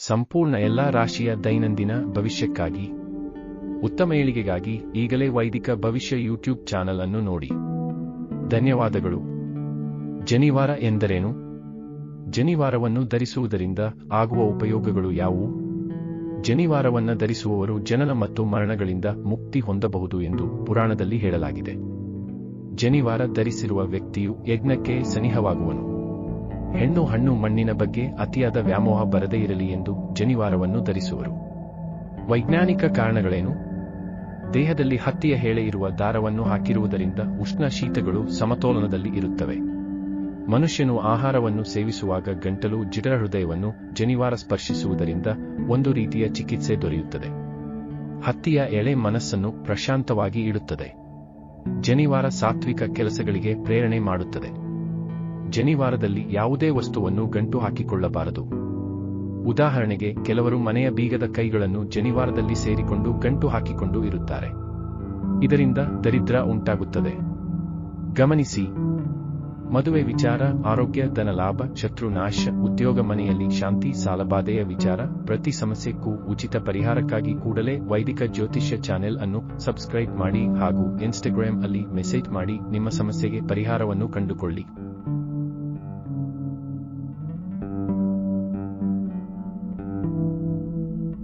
ಸಂಪೂರ್ಣ ಎಲ್ಲಾ ರಾಶಿಯ ದೈನಂದಿನ ಭವಿಷ್ಯಕ್ಕಾಗಿ ಉತ್ತಮ ಏಳಿಗೆಗಾಗಿ ಈಗಲೇ ವೈದಿಕ ಭವಿಷ್ಯ ಯೂಟ್ಯೂಬ್ ಚಾನಲ್ ಅನ್ನು ನೋಡಿ. ಧನ್ಯವಾದಗಳು. ಜನಿವಾರ ಎಂದರೇನು? ಜನಿವಾರವನ್ನು ಧರಿಸುವುದರಿಂದ ಆಗುವ ಉಪಯೋಗಗಳು ಯಾವುವು? ಜನಿವಾರವನ್ನು ಧರಿಸುವವರು ಜನನ ಮತ್ತು ಮರಣಗಳಿಂದ ಮುಕ್ತಿ ಹೊಂದಬಹುದು ಎಂದು ಪುರಾಣದಲ್ಲಿ ಹೇಳಲಾಗಿದೆ. ಜನಿವಾರ ಧರಿಸಿರುವ ವ್ಯಕ್ತಿಯು ಯಜ್ಞಕ್ಕೆ ಸನಿಹವಾಗುವನು. ಹೆಣ್ಣು ಹಣ್ಣು ಮಣ್ಣಿನ ಬಗ್ಗೆ ಅತಿಯಾದ ವ್ಯಾಮೋಹ ಬರದೇ ಇರಲಿ ಎಂದು ಜನಿವಾರವನ್ನು ಧರಿಸುವರು. ವೈಜ್ಞಾನಿಕ ಕಾರಣಗಳೇನು? ದೇಹದಲ್ಲಿ ಹತ್ತಿಯ ಹೇಳೆ ಇರುವ ದಾರವನ್ನು ಹಾಕಿರುವುದರಿಂದ ಉಷ್ಣ ಶೀತಗಳು ಸಮತೋಲನದಲ್ಲಿ ಇರುತ್ತವೆ. ಮನುಷ್ಯನು ಆಹಾರವನ್ನು ಸೇವಿಸುವಾಗ ಗಂಟಲು ಜಿಡರ ಹೃದಯವನ್ನು ಜನಿವಾರ ಸ್ಪರ್ಶಿಸುವುದರಿಂದ ಒಂದು ರೀತಿಯ ಚಿಕಿತ್ಸೆ ದೊರೆಯುತ್ತದೆ. ಹತ್ತಿಯ ಎಳೆ ಮನಸ್ಸನ್ನು ಪ್ರಶಾಂತವಾಗಿ ಇಡುತ್ತದೆ. ಜನಿವಾರ ಸಾತ್ವಿಕ ಕೆಲಸಗಳಿಗೆ ಪ್ರೇರಣೆ ಮಾಡುತ್ತದೆ. ಜನಿವಾರದಲ್ಲಿ ಯಾವುದೇ ವಸ್ತುವನ್ನು ಗಂಟು ಹಾಕಿಕೊಳ್ಳಬಾರದು. ಉದಾಹರಣೆಗೆ, ಕೆಲವರು ಮನೆಯ ಬೀಗದ ಕೈಗಳನ್ನು ಜನಿವಾರದಲ್ಲಿ ಸೇರಿಕೊಂಡು ಗಂಟು ಹಾಕಿಕೊಂಡು ಇರುತ್ತಾರೆ. ಇದರಿಂದ ದರಿದ್ರ ಉಂಟಾಗುತ್ತದೆ. ಗಮನಿಸಿ. ಮದುವೆ ವಿಚಾರ, ಆರೋಗ್ಯ, ಧನಲಾಭ, ಶತ್ರುನಾಶ, ಉದ್ಯೋಗ, ಮನೆಯಲ್ಲಿ ಶಾಂತಿ, ಸಾಲಬಾಧೆಯ ವಿಚಾರ, ಪ್ರತಿ ಸಮಸ್ಯೆಗೂ ಉಚಿತ ಪರಿಹಾರಕ್ಕಾಗಿ ಕೂಡಲೇ ವೈದಿಕ ಜ್ಯೋತಿಷ್ಯ ಚಾನೆಲ್ ಅನ್ನು ಸಬ್ಸ್ಕ್ರೈಬ್ ಮಾಡಿ ಹಾಗೂ ಇನ್ಸ್ಟಾಗ್ರಾಮ್ ಅಲ್ಲಿ ಮೆಸೇಜ್ ಮಾಡಿ ನಿಮ್ಮ ಸಮಸ್ಯೆಗೆ ಪರಿಹಾರವನ್ನು ಕಂಡುಕೊಳ್ಳಿ.